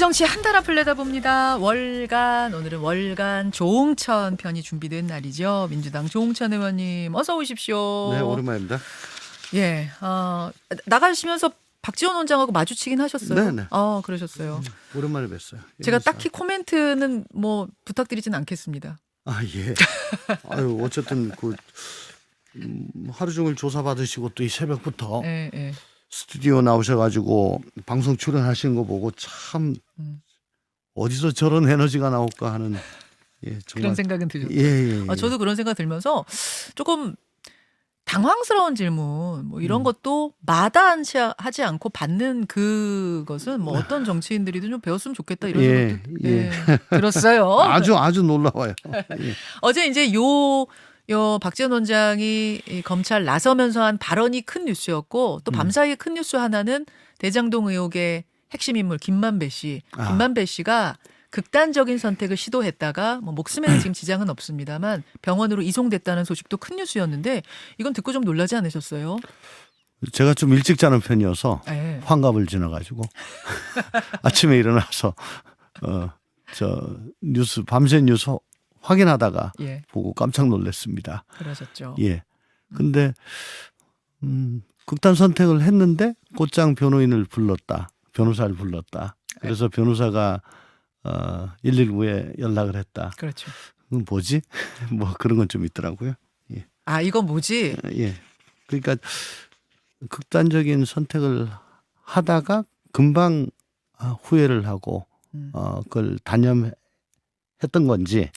정치 한 달 앞을 내다봅니다. 월간, 오늘은 월간 조홍천 편이 준비된 날이죠. 민주당 조홍천 의원님 어서 오십시오. 네, 오랜만입니다. 예, 나가시면서 박지원 원장하고 마주치긴 하셨어요? 네네. 그러셨어요. 오랜만에 뵀어요. 제가 딱히 코멘트는 뭐 부탁드리진 않겠습니다. 아, 예. 아유, 어쨌든 하루 종일 조사 받으시고 또 이 새벽부터 예. 스튜디오 나오셔가지고 방송 출연하시는 거 보고 참 어디서 저런 에너지가 나올까 하는 정말 그런 생각은 들었죠. 예. 저도 그런 생각 들면서 조금 당황스러운 질문 뭐 이런 것도 마다하지 않고 받는 그것은 뭐 어떤 정치인들이든 좀 배웠으면 좋겠다 이런 생각도 들었어요. 아주 놀라워요. 예. 어제 이제 요 박지원 원장이 이 검찰 나서면서 한 발언이 큰 뉴스였고 또 밤사이에 큰 뉴스 하나는 대장동 의혹의 핵심 인물 김만배 씨. 김만배 씨가 극단적인 선택을 시도했다가 뭐 목숨에는 지금 지장은 없습니다만 병원으로 이송됐다는 소식도 큰 뉴스였는데 이건 듣고 좀 놀라지 않으셨어요? 제가 좀 일찍 자는 편이어서 네. 환갑을 지나가지고 아침에 일어나서 뉴스 밤새 뉴스 확인하다가 보고 깜짝 놀랐습니다. 그러셨죠. 예. 근데 극단 선택을 했는데 곧장 변호인을 불렀다. 변호사를 불렀다. 그래서 변호사가 119에 연락을 했다. 그렇죠. 그건 뭐지? 뭐 그런 건 좀 있더라고요. 예. 이건 뭐지? 예. 그러니까 극단적인 선택을 하다가 금방 후회를 하고 그걸 단념했던 건지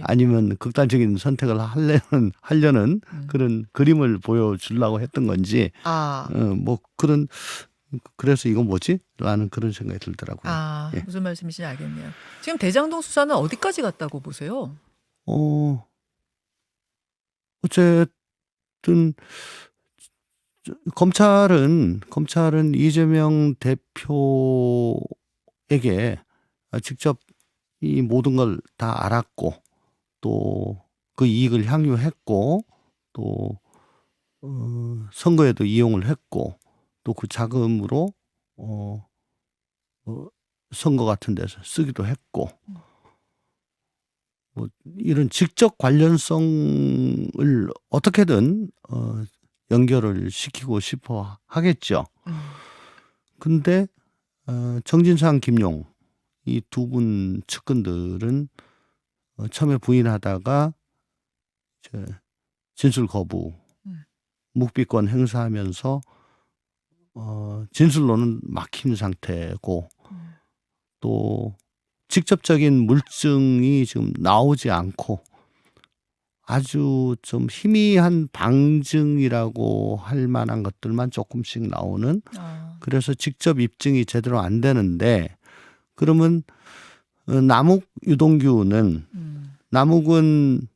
아니면 극단적인 선택을 하려는 그런 그림을 보여주려고 했던 건지 뭐 그래서 이건 뭐지? 라는 그런 생각이 들더라고요. 예. 무슨 말씀이신지 알겠네요. 지금 대장동 수사는 어디까지 갔다고 보세요? 어쨌든 검찰은 이재명 대표에게 직접 이 모든 걸 다 알았고 또 그 이익을 향유했고 또 선거에도 이용을 했고 또 그 자금으로 선거 같은 데서 쓰기도 했고 뭐 이런 직접 관련성을 어떻게든 연결을 시키고 싶어 하겠죠. 근데 정진상, 김용 이 두 분 측근들은 처음에 부인하다가 진술 거부, 묵비권 행사하면서 진술로는 막힌 상태고 또 직접적인 물증이 지금 나오지 않고 아주 좀 희미한 방증이라고 할 만한 것들만 조금씩 나오는 그래서 직접 입증이 제대로 안 되는데 그러면 남욱 유동규는 남욱은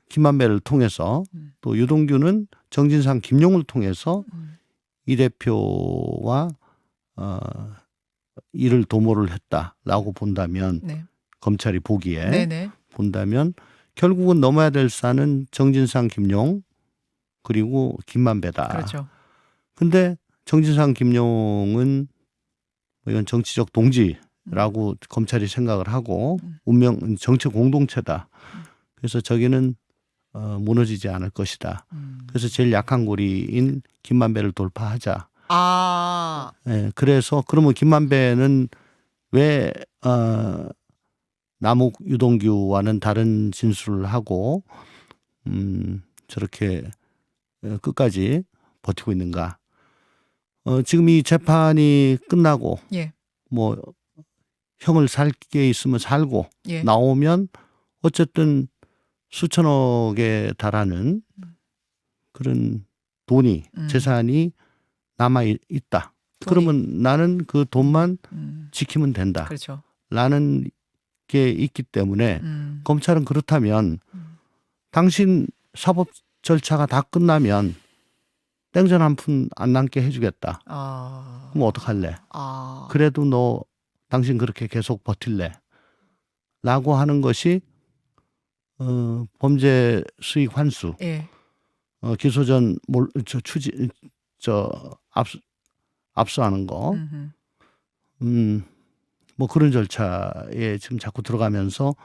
김만배를 통해서 또 유동규는 정진상 김용을 통해서 이 대표와 이를 도모를 했다라고 본다면 검찰이 보기에 본다면 결국은 넘어야 될 산은 정진상 김용 그리고 김만배다. 그렇죠. 근데 정진상 김용은 이건 정치적 동지라고 검찰이 생각을 하고 운명 정치 공동체다. 그래서 저기는 무너지지 않을 것이다. 그래서 제일 약한 고리인 김만배를 돌파하자. 네, 그래서 그러면 김만배는 왜 남욱 유동규와는 다른 진술을 하고 저렇게 끝까지 버티고 있는가? 지금 이 재판이 끝나고 뭐 형을 살 게 있으면 살고 나오면 어쨌든 수천억에 달하는 그런 돈이 재산이 남아 있다. 그러면 나는 그 돈만 지키면 된다. 그렇죠. 라는 게 있기 때문에 검찰은 그렇다면 당신 사법 절차가 다 끝나면 땡전 한 푼 안 남게 해주겠다. 그럼 어떡할래? 그래도 너 당신 그렇게 계속 버틸래? 라고 하는 것이 범죄 수익 환수, 기소전 압수하는 거, 뭐 그런 절차에 지금 자꾸 들어가면서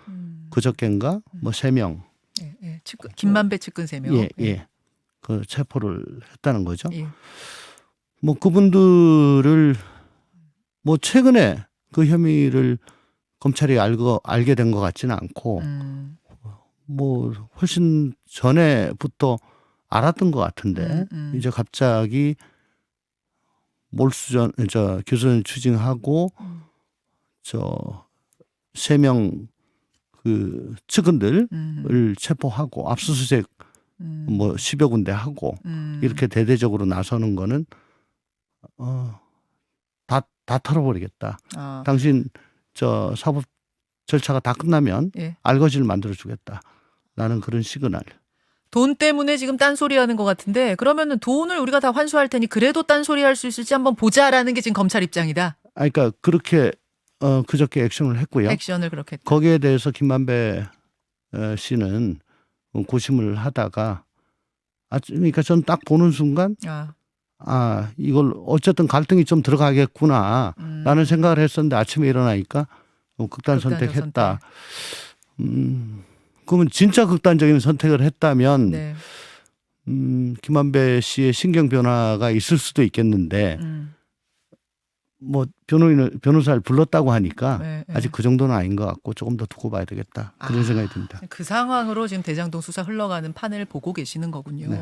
그저께인가 뭐 3명. 예, 예. 김만배 측근 3명. 예, 예. 그 체포를 했다는 거죠. 예. 뭐 그분들을 뭐 최근에 그 혐의를 검찰이 알게 된 것 같지는 않고 뭐 훨씬 전에부터 알았던 것 같은데 이제 갑자기 교수전 추징하고 저 3명 그 측근들을 체포하고 압수수색 뭐 10여 군데 하고 이렇게 대대적으로 나서는 거는 다 털어버리겠다. 당신 저 사법 절차가 다 끝나면 예. 알거지를 만들어 주겠다. 라는 그런 시그널. 돈 때문에 지금 딴소리 하는 것 같은데 그러면은 돈을 우리가 다 환수할 테니 그래도 딴소리 할 수 있을지 한번 보자라는 게 지금 검찰 입장이다. 그러니까 그렇게 그저께 액션을 했고요. 액션을 그렇게 했다. 거기에 대해서 김만배 씨는 고심을 하다가 그러니까 전 딱 보는 순간 이걸 어쨌든 갈등이 좀 들어가겠구나 라는 생각을 했었는데 아침에 일어나니까 극단 선택했다. 그러면 진짜 극단적인 선택을 했다면 네. 김만배 씨의 신경 변화가 있을 수도 있겠는데 뭐 변호사를 불렀다고 하니까 네, 네. 아직 그 정도는 아닌 것 같고 조금 더 두고 봐야 되겠다. 그런 생각이 듭니다. 그 상황으로 지금 대장동 수사 흘러가는 판을 보고 계시는 거군요. 네.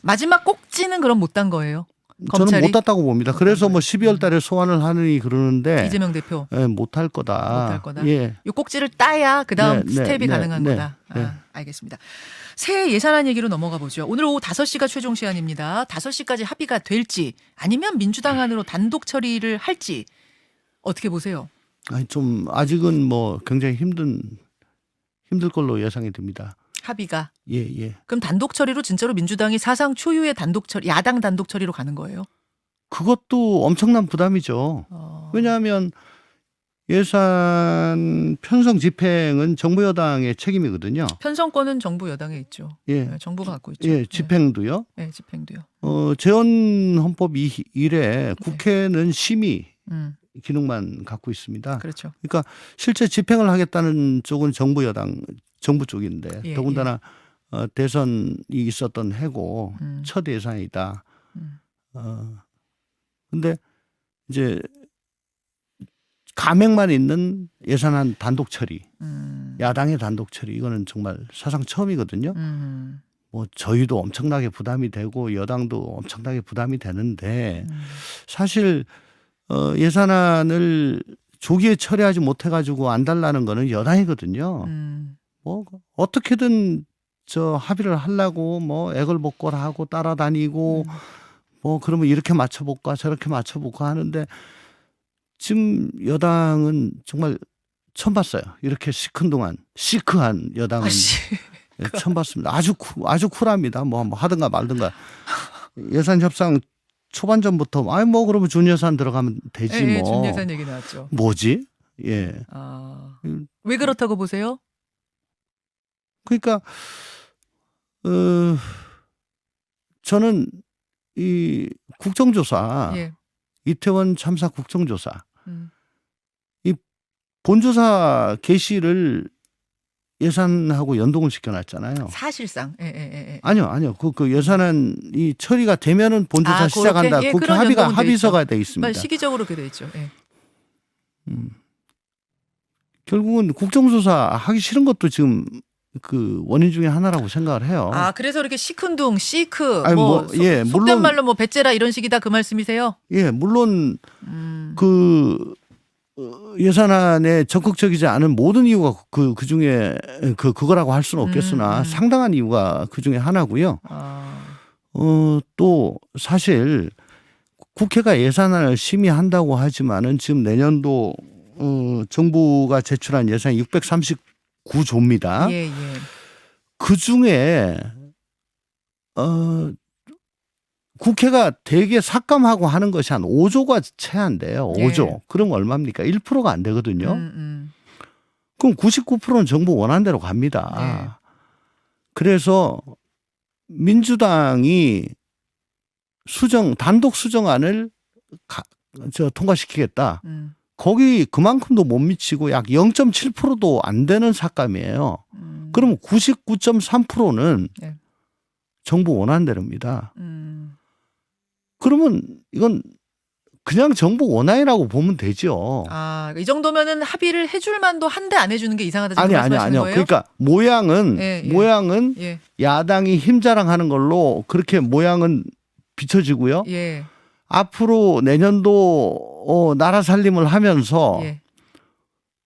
마지막 꼭지는 그럼 못 딴 거예요? 검찰이? 저는 못 땄다고 봅니다. 그래서 뭐 12월 달에 소환을 하느니 그러는데 이재명 대표 못 할 거다. 못할 거다. 예. 이 꼭지를 따야 그다음 네, 스텝이 네, 가능한 네, 거다. 네. 알겠습니다. 새해 예산안 얘기로 넘어가 보죠. 오늘 오후 5시가 최종 시한입니다. 5시까지 합의가 될지 아니면 민주당 안으로 단독 처리를 할지 어떻게 보세요? 좀 아직은 뭐 굉장히 힘들 걸로 예상이 됩니다. 합의가. 예. 그럼 단독 처리로 진짜로 민주당이 사상 초유의 단독 처리, 야당 단독 처리로 가는 거예요? 그것도 엄청난 부담이죠. 왜냐하면 예산 편성 집행은 정부 여당의 책임이거든요. 편성권은 정부 여당에 있죠. 예. 네, 정부가 갖고 있죠. 예, 집행도요. 네, 집행도요. 재헌 헌법 이래 국회는 심의 기능만 갖고 있습니다. 그렇죠. 그러니까 실제 집행을 하겠다는 쪽은 정부 쪽인데 예, 더군다나 대선이 있었던 해고 첫 예산이다. 근데 이제 감액만 있는 예산안 단독 처리, 야당의 단독 처리 이거는 정말 사상 처음이거든요. 뭐 저희도 엄청나게 부담이 되고 여당도 엄청나게 부담이 되는데 사실 예산안을 조기에 처리하지 못해가지고 안 달라는 거는 여당이거든요. 뭐 어떻게든 합의를 하려고 뭐 애걸복걸하고 따라다니고 뭐 그러면 이렇게 맞춰볼까 저렇게 맞춰볼까 하는데 지금 여당은 정말 처음 봤어요. 이렇게 시크한 여당은 처음 봤습니다. 아주 쿨합니다. 뭐 하든가 말든가. 예산 협상 초반전부터 뭐 그러면 준예산 들어가면 되지 뭐. 준예산 얘기 나왔죠. 뭐지? 예. 왜 그렇다고 보세요? 그러니까 저는 이 국정조사 이태원 참사 국정조사 이 본조사 개시를 예산하고 연동을 시켜놨잖아요. 사실상. 아니요. 그 예산안 이 처리가 되면은 본조사 시작한다. 국회 합의서가 돼 있습니다. 시기적으로 그렇게 돼 있죠. 예. 결국은 국정조사 하기 싫은 것도 지금 그 원인 중에 하나라고 생각을 해요. 그래서 이렇게 시큰둥, 물론 속된 말로 뭐 배째라 이런 식이다 그 말씀이세요? 예, 물론 그 예산안에 적극적이지 않은 모든 이유가 그 중에 그거라고 할 수는 없겠으나 상당한 이유가 그 중에 하나고요. 또 사실 국회가 예산안을 심의한다고 하지만은 지금 내년도 정부가 제출한 예산이 639조입니다. 예. 그 중에 국회가 되게 삭감하고 하는 것이 한 5조가 채한대요. 5조. 예. 그럼 얼마입니까? 1%가 안 되거든요. 그럼 99%는 정부 원하는 대로 갑니다. 예. 그래서 민주당이 단독 수정안을 통과시키겠다. 거기 그만큼도 못 미치고 약 0.7%도 안 되는 삭감이에요. 그러면 99.3%는 네. 정부 원안대로입니다. 그러면 이건 그냥 정부 원안이라고 보면 되죠. 아, 이 정도면은 합의를 해줄 만도 한데 안 해주는 게 이상하다 지금 말씀하시는 아니요. 거예요? 그러니까 모양은 예. 야당이 힘자랑하는 걸로 그렇게 모양은 비춰지고요. 예. 앞으로 내년도 나라 살림을 하면서 예.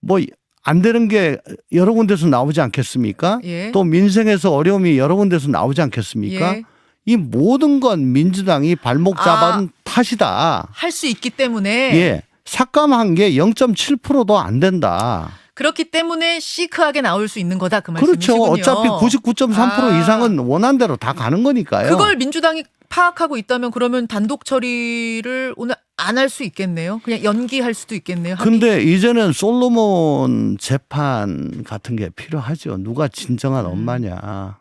뭐 안 되는 게 여러 군데서 나오지 않겠습니까? 예. 또 민생에서 어려움이 여러 군데서 나오지 않겠습니까? 예. 이 모든 건 민주당이 발목 잡은 탓이다. 할 수 있기 때문에. 예. 삭감한 게 0.7%도 안 된다. 그렇기 때문에 시크하게 나올 수 있는 거다 그 그렇죠. 말씀이시군요. 어차피 99.3% 이상은 원안대로 다 가는 거니까요. 그걸 민주당이 파악하고 있다면 그러면 단독 처리를 오늘 안 할 수 있겠네요. 그냥 연기할 수도 있겠네요. 합의. 근데 이제는 솔로몬 재판 같은 게 필요하죠. 누가 진정한 엄마냐.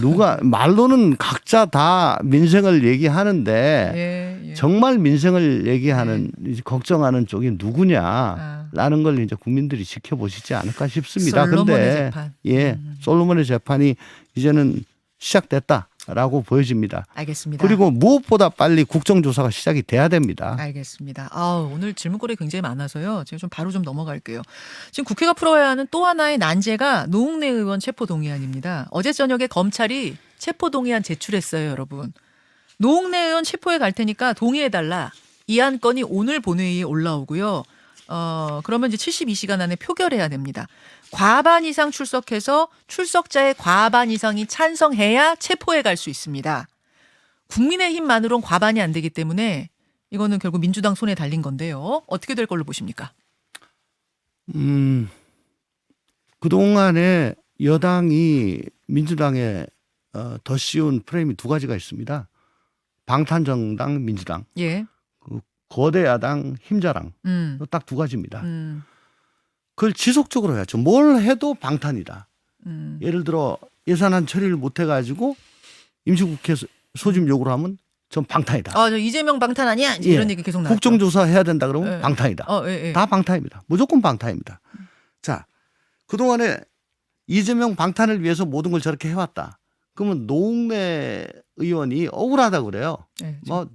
누가 말로는 각자 다 민생을 얘기하는데 예. 정말 민생을 얘기하는 걱정하는 쪽이 누구냐라는 걸 이제 국민들이 지켜보시지 않을까 싶습니다. 솔로몬의 재판. 솔로몬의 재판이 이제는 시작됐다라고 보여집니다. 알겠습니다. 그리고 무엇보다 빨리 국정조사가 시작이 돼야 됩니다. 알겠습니다. 오늘 질문거리 굉장히 많아서요. 제가 바로 넘어갈게요. 지금 국회가 풀어야 하는 또 하나의 난제가 노웅래 의원 체포동의안입니다. 어제 저녁에 검찰이 체포동의안 제출했어요, 여러분. 노웅래 의원 체포에 갈 테니까 동의해달라. 이 안건이 오늘 본회의에 올라오고요. 그러면 이제 72시간 안에 표결해야 됩니다. 과반 이상 출석해서 출석자의 과반 이상이 찬성해야 체포에 갈 수 있습니다. 국민의힘만으로는 과반이 안 되기 때문에 이거는 결국 민주당 손에 달린 건데요. 어떻게 될 걸로 보십니까? 그동안에 여당이 민주당에 더 씌운 프레임이 두 가지가 있습니다. 방탄정당 민주당, 예. 거대 야당 힘자랑 딱 두 가지입니다. 그걸 지속적으로 해야죠. 뭘 해도 방탄이다. 예를 들어 예산안 처리를 못 해가지고 임시국회 소집 요구를 하면 전 방탄이다. 저 이재명 방탄 아니야? 이제 이런 얘기 계속 나왔죠. 국정조사 해야 된다 그러면 방탄이다. 다 방탄입니다. 무조건 방탄입니다. 자, 그동안에 이재명 방탄을 위해서 모든 걸 저렇게 해왔다. 그러면 노웅래 의원이 억울하다 그래요. 뭐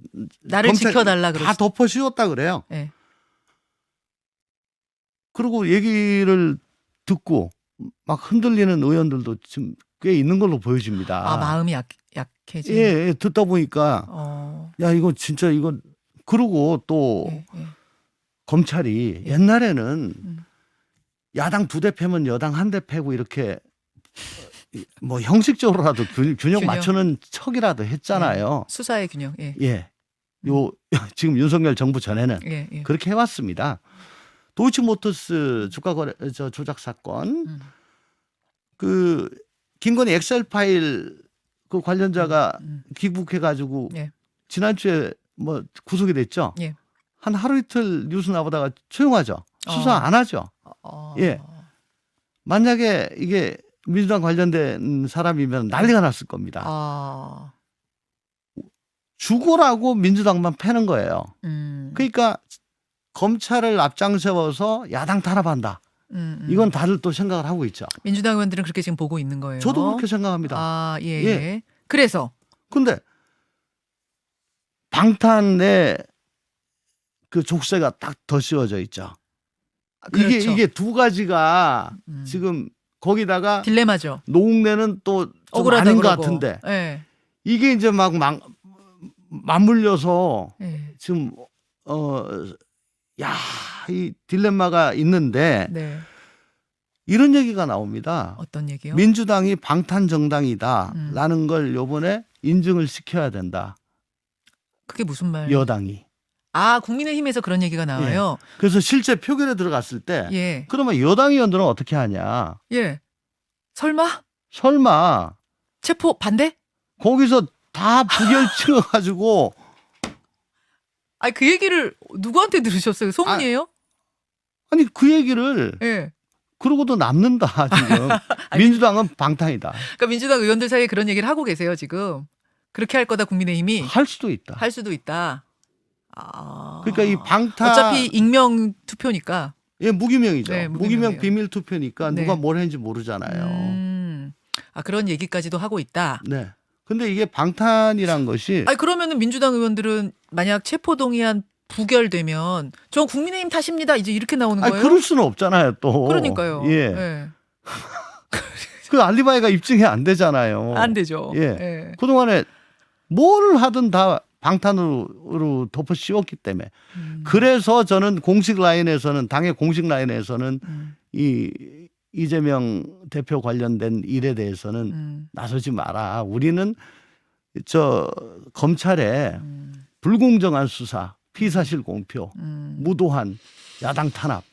나를 지켜달라 그러죠. 다 덮어씌웠다 그래요. 그리고 얘기를 듣고 막 흔들리는 의원들도 지금 꽤 있는 걸로 보여집니다. 마음이 약해지. 예, 듣다 보니까 야 이거 진짜 이거 그러고 또 검찰이 옛날에는 야당 2대 패면 여당 1대 패고 이렇게 뭐 형식적으로라도 균형 맞추는 척이라도 했잖아요. 수사의 균형. 요 지금 윤석열 정부 전에는 그렇게 해왔습니다. 도이치모터스 주가 거래 조작 사건, 그 김건희 엑셀 파일 그 관련자가 귀국해가지고 지난주에 뭐 구속이 됐죠. 한 하루 이틀 뉴스 나보다가 조용하죠. 수사 안 하죠. 만약에 이게 민주당 관련된 사람이면 난리가 났을 겁니다. 죽어라고 민주당만 패는 거예요. 그러니까 검찰을 앞장세워서 야당 탄압한다. 이건 다들 또 생각을 하고 있죠. 민주당 의원들은 그렇게 지금 보고 있는 거예요. 저도 그렇게 생각합니다. 예. 그래서 근데 방탄의 그 족쇄가 딱 더 씌워져 있죠. 그렇죠. 이게 두 가지가 지금 거기다가 딜레마죠. 노웅래는 또 좀 아닌 것 같은데 이게 이제 막 맞물려서 지금 이 딜레마가 있는데 이런 얘기가 나옵니다. 어떤 얘기요? 민주당이 방탄정당이다라는 걸 요번에 인증을 시켜야 된다. 그게 무슨 말이에요? 여당이. 국민의힘에서 그런 얘기가 나와요. 그래서 실제 표결에 들어갔을 때 그러면 여당 의원들은 어떻게 하냐. 설마 체포 반대? 거기서 다 부결치어가지고 그 얘기를 누구한테 들으셨어요? 소문이에요? 아니 그 얘기를 그러고도 남는다 지금. 민주당은 방탄이다. 그러니까 민주당 의원들 사이에 그런 얘기를 하고 계세요 지금. 그렇게 할 거다 국민의힘이. 할 수도 있다. 할 수도 있다. 그러니까 이 방탄 어차피 익명 투표니까. 예, 무기명이죠. 네, 무기명 비밀 투표니까 네. 누가 뭘 했는지 모르잖아요. 그런 얘기까지도 하고 있다. 네. 근데 이게 방탄이란 것이 아니 그러면은 민주당 의원들은 만약 체포동의안 부결되면 저 국민의힘 탓입니다. 이제 이렇게 나오는 거예요? 그럴 수는 없잖아요, 또. 그러니까요. 예. 네. 그 알리바이가 입증이 안 되잖아요. 안 되죠. 예. 네. 그동안에 뭘 하든 다 방탄으로 덮어 씌웠기 때문에. 그래서 저는 공식 라인에서는 당의 공식 라인에서는 이 이재명 대표 관련된 일에 대해서는 나서지 마라. 우리는 저 검찰의 불공정한 수사, 피사실 공표, 무도한 야당 탄압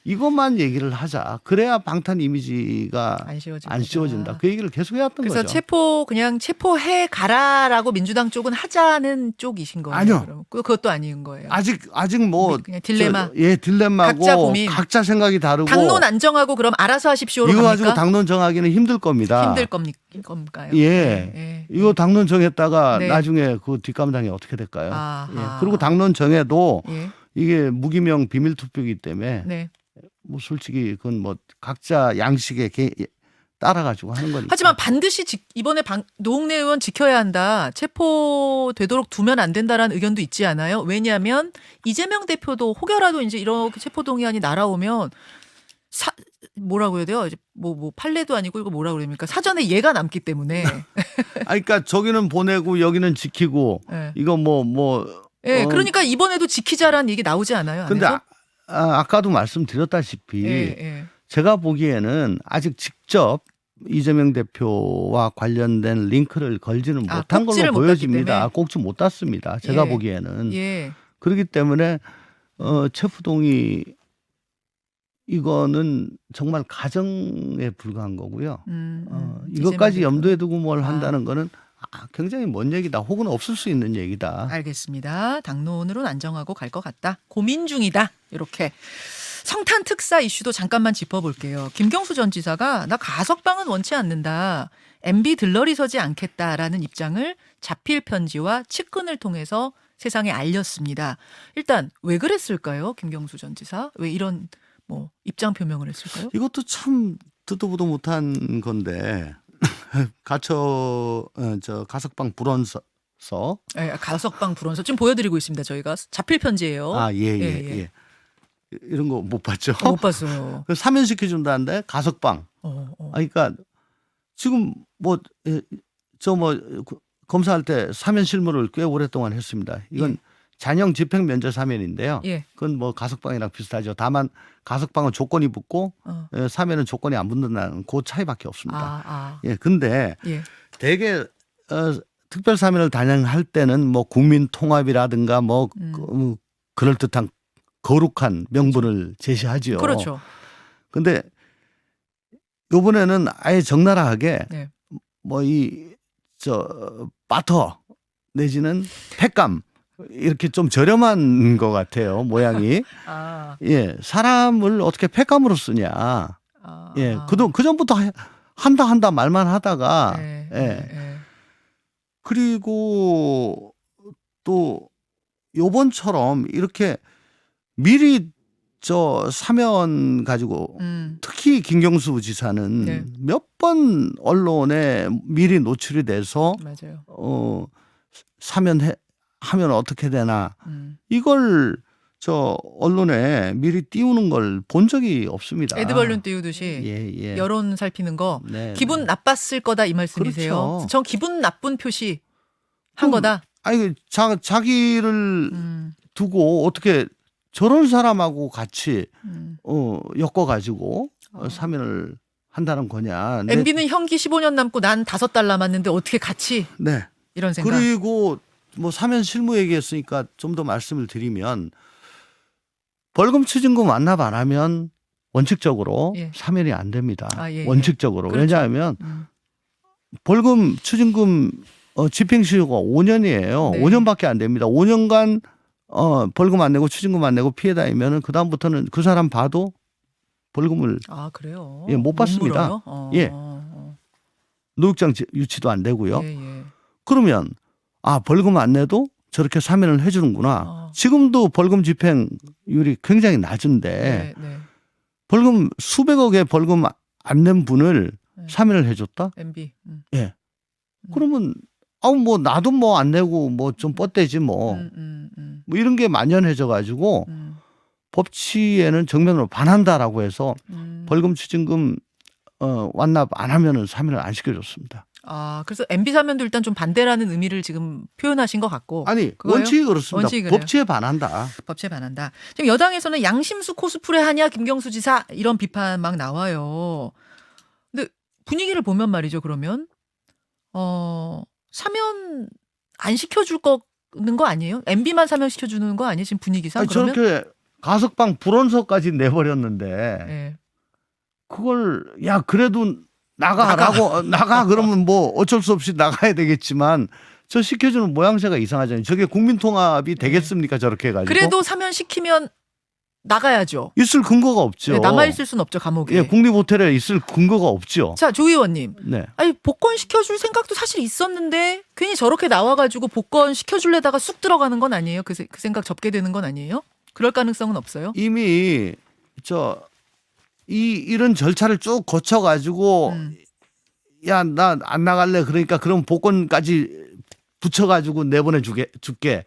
이것만 얘기를 하자. 그래야 방탄 이미지가 안 씌워진다. 그 얘기를 계속 해왔던 그래서 거죠. 그냥 체포해 가라라고 민주당 쪽은 하자는 쪽이신 거예요. 아니요. 그럼 그것도 아닌 거예요. 아직 뭐 그냥 딜레마. 딜레마고 각자 고민. 각자 생각이 다르고. 당론 안 정하고 그럼 알아서 하십시오로 이거 갑니까? 가지고 당론 정하기는 힘들 겁니다. 힘들 건가요? 예. 네. 이거 당론 정했다가 네. 나중에 그 뒷감당이 어떻게 될까요? 예. 아하. 그리고 당론 정해도 예. 이게 무기명 비밀 투표이기 때문에 네. 뭐 솔직히 그건 뭐 각자 양식에 따라가지고 하는 거니까. 하지만 반드시 이번에 노웅래 의원 지켜야 한다. 체포되도록 두면 안 된다라는 의견도 있지 않아요? 왜냐하면 이재명 대표도 혹여라도 이제 이렇게 체포동의안이 날아오면 뭐라고 해야 돼요? 이제 뭐 판례도 아니고 이거 뭐라 그럽니까? 사전에 예가 남기 때문에. 그러니까 저기는 보내고 여기는 지키고 네. 이거 예, 그러니까 이번에도 지키자라는 얘기 나오지 않아요? 근데 아까도 말씀드렸다시피 예. 제가 보기에는 아직 직접 이재명 대표와 관련된 링크를 걸지는 못한 걸로 보여집니다. 꼭지 못 땄습니다. 제가 보기에는. 예. 그렇기 때문에 체포동의 이거는 정말 가정에 불과한 거고요. 이것까지 염두에 두고 뭘 한다는 거는 굉장히 먼 얘기다. 혹은 없을 수 있는 얘기다. 알겠습니다. 당론으로는 안 정하고 갈 것 같다. 고민 중이다. 이렇게. 성탄 특사 이슈도 잠깐만 짚어볼게요. 김경수 전 지사가 나 가석방은 원치 않는다. MB 들러리 서지 않겠다라는 입장을 자필 편지와 측근을 통해서 세상에 알렸습니다. 일단 왜 그랬을까요? 김경수 전 지사. 왜 이런 입장 표명을 했을까요? 이것도 참 듣도 보도 못한 건데 가석방 불원서. 네, 가석방 불원서 지금 보여드리고 있습니다. 저희가 자필 편지예요. 예. 이런 거 못 봤죠? 못 봤어요. 사면시켜준다는데 가석방. 그러니까 지금 검사할 때 사면 실무를 꽤 오랫동안 했습니다. 이건 잔형 집행 면제 사면인데요. 그건 가석방이랑 비슷하죠. 다만 가석방은 조건이 붙고 사면은 조건이 안 붙는다는 그 차이밖에 없습니다. 근데 대개 특별 사면을 단행할 때는 국민 통합이라든가 그럴듯한 거룩한 명분을 제시하지요. 그렇죠. 근데 이번에는 아예 적나라하게 바터 내지는 횟감 이렇게 좀 저렴한 것 같아요. 모양이. 예, 사람을 어떻게 횟감으로 쓰냐. 예, 그 전부터 한다 말만 하다가 그리고 또 요번처럼 이렇게 미리 사면 가지고 특히 김경수 지사는 몇 번 언론에 미리 노출이 돼서 맞아요. 하면 어떻게 되나 이걸 언론에 미리 띄우는 걸 본 적이 없습니다. 에드벌룬 띄우듯이 여론 살피는 거 기분 네. 나빴을 거다 이 말씀이세요? 그렇죠. 전 기분 나쁜 표시 한 거다. 아니 자기를 두고 어떻게 저런 사람하고 같이 엮어가지고 사면을 한다는 거냐. MB는 형기 15년 남고 난 5달 남았는데 어떻게 같이 이런 생각. 그리고 사면 실무 얘기했으니까 좀 더 말씀을 드리면 벌금 추징금 완납 안 하면 원칙적으로 사면이 안 됩니다. 원칙적으로. 그렇죠. 왜냐하면 벌금 추징금 집행시효가 5년이에요. 5년밖에 안 됩니다. 5년간 벌금 안 내고 추징금 안 내고 피해 다니면은 그 다음부터는 그 사람 봐도 벌금을 그래요? 못 받습니다. 노육장 유치도 안 되고요. 그러면 벌금 안 내도 저렇게 사면을 해주는구나. 지금도 벌금 집행률이 굉장히 낮은데 벌금 수백억의 벌금 안 낸 분을 사면을 해줬다? MB. 예. 그러면 뭐 나도 뭐 안 내고 뭐 좀 뻗대지 뭐 이런 게 만연해져 가지고 법치에는 정면으로 반한다라고 해서 벌금 추징금 완납 안 하면은 사면을 안 시켜줬습니다. 그래서 MB 사면도 일단 좀 반대라는 의미를 지금 표현하신 것 같고. 아니 그거예요? 원칙이 그렇습니다. 원칙이 법치에 반한다. 법치에 반한다. 지금 여당에서는 양심수 코스프레 하냐 김경수 지사 이런 비판 막 나와요. 근데 분위기를 보면 말이죠. 그러면 사면 안 시켜줄 거는 거 아니에요? MB만 사면 시켜주는 거 아니에요? 지금 분위기상? 아니, 그러면? 저렇게 가석방 불원서까지 내버렸는데 네. 그걸 야 그래도 나가라고 나가 그러면 뭐 어쩔 수 없이 나가야 되겠지만 저 시켜주는 모양새가 이상하잖아요. 저게 국민통합이 되겠습니까? 저렇게 해가지고. 그래도 사면 시키면 나가야죠. 있을 근거가 없죠. 네, 남아있을 수는 없죠. 감옥에. 예, 국립호텔에 있을 근거가 없죠. 자, 조 의원님. 네. 아니 복권 시켜줄 생각도 사실 있었는데 괜히 저렇게 나와가지고 복권 시켜줄래다가 쑥 들어가는 건 아니에요? 그 생각 접게 되는 건 아니에요? 그럴 가능성은 없어요? 이미 이런 절차를 쭉 거쳐가지고 야, 나 안 나갈래. 그러니까 그럼 복권까지 붙여가지고 내보내 줄게.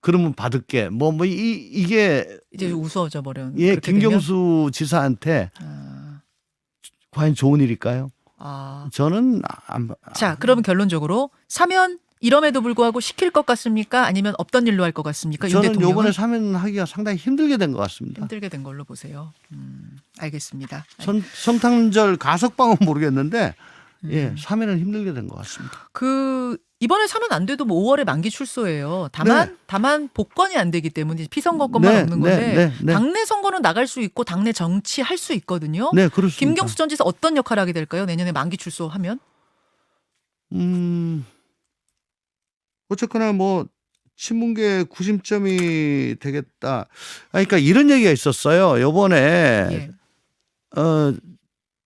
그러면 받을게. 이게 이제 우스워져 버려. 예, 김경수 지사한테 과연 좋은 일일까요? 저는 자, 그러면 결론적으로 사면 이럼에도 불구하고 시킬 것 같습니까? 아니면 없던 일로 할 것 같습니까? 저는 이번에 사면하기가 상당히 힘들게 된 것 같습니다. 힘들게 된 걸로 보세요. 알겠습니다. 성탄절 가석방은 모르겠는데 예, 사면은 힘들게 된 것 같습니다. 이번에 사면 안 돼도 뭐 5월에 만기 출소예요. 다만 복권이 안 되기 때문에 피선거권만 없는 건데 당내 선거는 나갈 수 있고 당내 정치할 수 있거든요. 네, 그렇습니다. 김경수 전 지사 어떤 역할을 하게 될까요? 내년에 만기 출소하면? 어쨌거나 뭐 친문계 구심점이 되겠다. 그러니까 이런 얘기가 있었어요. 요번에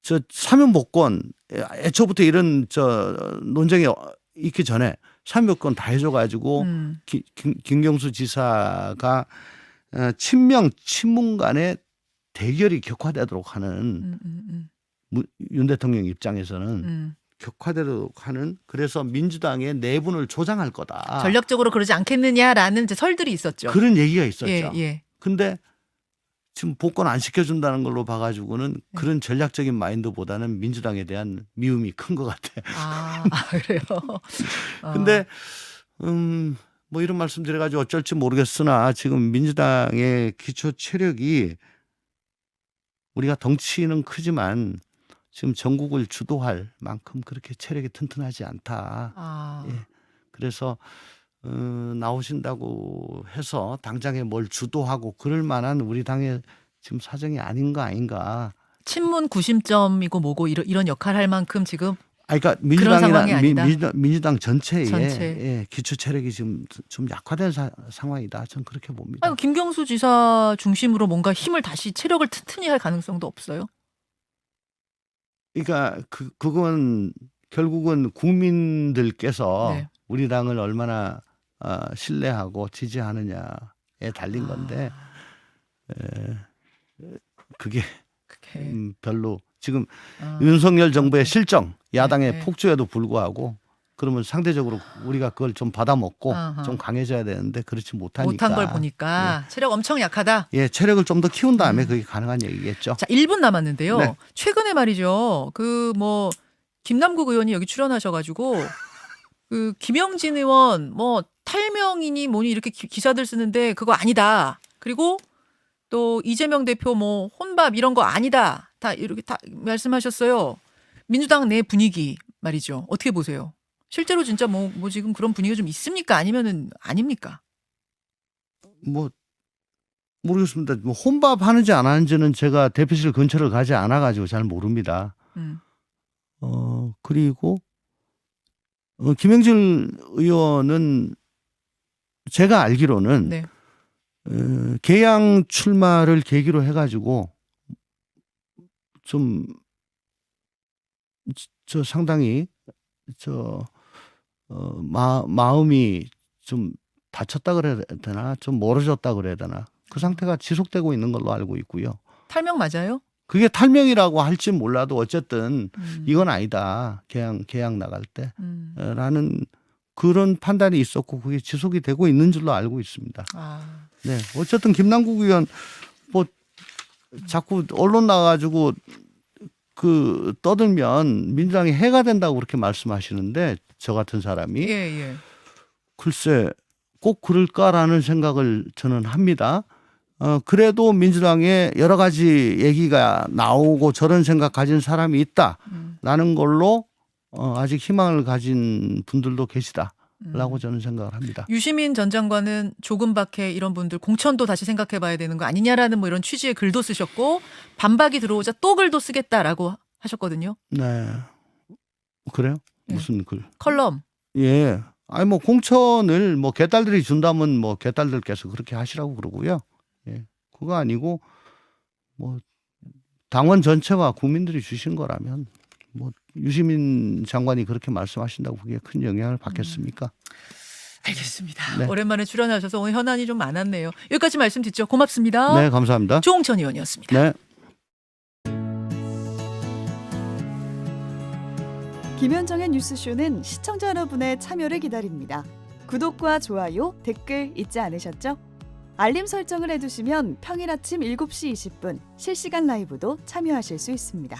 저 사면 복권 애초부터 이런 논쟁이 있기 전에 사면 복권 다 해줘가지고 김경수 지사가 친문 간의 대결이 격화되도록 하는 윤 대통령 입장에서는 격화되도록 하는 그래서 민주당의 내분을 조장할 거다. 전략적으로 그러지 않겠느냐라는 이제 설들이 있었죠. 그런 얘기가 있었죠. 예. 근데 지금 복권 안 시켜준다는 걸로 봐가지고는 그런 전략적인 마인드보다는 민주당에 대한 미움이 큰 것 같아. 그래요. 근데 뭐 이런 말씀 드려가지고 어쩔지 모르겠으나 지금 민주당의 기초 체력이 우리가 덩치는 크지만 지금 전국을 주도할 만큼 그렇게 체력이 튼튼하지 않다. 예. 그래서 나오신다고 해서 당장에 뭘 주도하고 그럴 만한 우리 당의 지금 사정이 아닌가. 친문 구심점이고 뭐고 이런 역할 할 만큼 지금 그러니까 민주당 전체의 기초 체력이 지금 좀 약화된 상황이다. 저는 그렇게 봅니다. 김경수 지사 중심으로 뭔가 힘을 다시 체력을 튼튼히 할 가능성도 없어요? 그러니까 그건 결국은 국민들께서 우리 당을 얼마나 신뢰하고 지지하느냐에 달린 건데 그게 별로 지금 윤석열 정부의 실정 야당의 폭주에도 불구하고 그러면 상대적으로 우리가 그걸 좀 받아먹고 좀 강해져야 되는데 그렇지 못하니까. 못한 걸 보니까 체력 엄청 약하다. 예, 체력을 좀 더 키운 다음에 그게 가능한 얘기겠죠. 자, 1분 남았는데요. 최근에 말이죠. 김남국 의원이 여기 출연하셔가지고 김영진 의원 탈명이니 뭐니 이렇게 기사들 쓰는데 그거 아니다. 그리고 또 이재명 대표 혼밥 이런 거 아니다. 다 이렇게 다 말씀하셨어요. 민주당 내 분위기 말이죠. 어떻게 보세요? 실제로 진짜 지금 그런 분위기가 좀 있습니까? 아니면은 아닙니까? 모르겠습니다. 혼밥 하는지 안 하는지는 제가 대표실 근처를 가지 않아가지고 잘 모릅니다. 그리고 김영진 의원은 제가 알기로는 개항 출마를 계기로 해가지고 좀 상당히 마음이 좀 다쳤다 그래야 되나 좀 멀어졌다 그래야 되나 그 상태가 지속되고 있는 걸로 알고 있고요. 탈명 맞아요? 그게 탈명이라고 할지 몰라도 어쨌든 이건 아니다. 계약 나갈 때 라는 그런 판단이 있었고 그게 지속이 되고 있는 줄로 알고 있습니다. 아. 네, 어쨌든 김남국 의원 뭐 자꾸 언론 나가지고 그 떠들면 민주당이 해가 된다고 그렇게 말씀하시는데 저 같은 사람이 예. 글쎄 꼭 그럴까라는 생각을 저는 합니다. 그래도 민주당에 여러 가지 얘기가 나오고 저런 생각 가진 사람이 있다라는 걸로 아직 희망을 가진 분들도 계시다라고 저는 생각을 합니다. 유시민 전 장관은 조금밖에 이런 분들 공천도 다시 생각해봐야 되는 거 아니냐라는 뭐 이런 취지의 글도 쓰셨고 반박이 들어오자 또 글도 쓰겠다라고 하셨거든요. 네, 그래요? 네. 무슨 글? 컬럼. 예. 아니 뭐 공천을 뭐 개딸들이 준다면 뭐 개딸들께서 그렇게 하시라고 그러고요. 예. 그거 아니고 뭐 당원 전체와 국민들이 주신 거라면 뭐 유시민 장관이 그렇게 말씀하신다고 그게 큰 영향을 받겠습니까? 알겠습니다. 네. 오랜만에 출연하셔서 오늘 현안이 좀 많았네요. 여기까지 말씀 듣죠. 고맙습니다. 네, 감사합니다. 조홍천 의원이었습니다. 네. 김현정의 뉴스쇼는 시청자 여러분의 참여를 기다립니다. 구독과 좋아요, 댓글 잊지 않으셨죠? 알림 설정을 해두시면 평일 아침 7시 20분 실시간 라이브도 참여하실 수 있습니다.